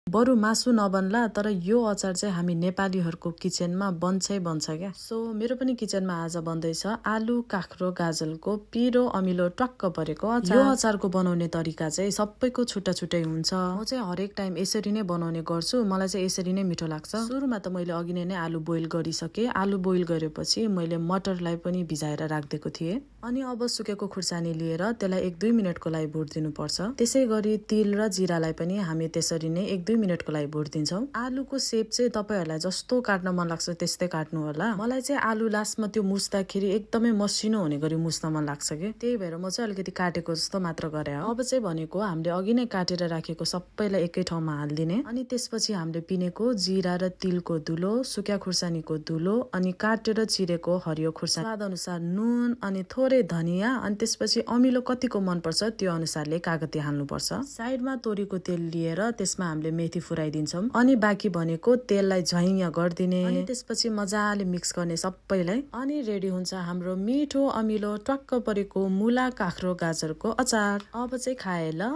बरु मासु नबन्ला तर यो अचार चाहिँ हामी नेपालीहरूको किचनमा बन्छै बन्छ क्या। सो मेरो पनि किचनमा आज बन्दैछ आलु काँक्रो गाजलको पिरो अमिलो टक्क परेको अचार। यो अचारको बनाउने तरिका चाहिँ सबैको छुट्टा छुट्टै हुन्छ। म चाहिँ हरेक टाइम यसरी नै बनाउने गर्छु, मलाई चाहिँ यसरी नै मिठो लाग्छ। सुरुमा त मैले अघि नै आलु बोइल गरिसके। आलु बोइल गरेपछि मैले मटरलाई पनि भिजाएर राखिदिएको थिएँ। अनि अब सुकेको खुर्सानी लिएर त्यसलाई 1-2 मिनटको लागि भुट्दिनु पर्छ। त्यसै गरी तिल र जिरालाई पनि हामी त्यसरी नै 1-2 मिनटको लागि भुट्दिन्छौँ। आलुको सेप चाहिँ तपाईहरुलाई जस्तो काट्न मन लाग्छ त्यस्तै काट्नु होला। मलाई चाहिँ आलु लास्टमा त्यो मुस्दाखेरि एकदमै मसिनो हुने गरी मुस्न मन लाग्छ के, त्यही भएर म चाहिँ अलिकति काटेको जस्तो मात्र गरे हो। अब चाहिँ भनेको हामीले अघि नै काटेर राखेको सबैलाई एकै ठाउँमा हाल्दिने। अनि त्यसपछि हामीले पिनेको जिरा र तिलको धुलो, सुक्या खुर्सानीको धुलो, अनि काटेर चिरेको हरियो खुर्सानी, स्वाद अनुसार नुन, अनि थोरै धनिया, अनि त्यसपछि अमिलो कतिको मन पर्छ त्यो अनुसारले कागती हाल्नुपर्छ। साइडमा तोरीको तेल लिएर त्यसमा हामीले मेथी फुराइदिन्छौँ। अनि बाँकी भनेको तेललाई झैँय गरिदिने। अनि त्यसपछि मजाले मिक्स गर्ने सबैलाई। अनि रेडी हुन्छ हाम्रो मिठो अमिलो टक्क परेको मुला काँक्रो गाजरको अचार। अब चाहिँ खाए ल।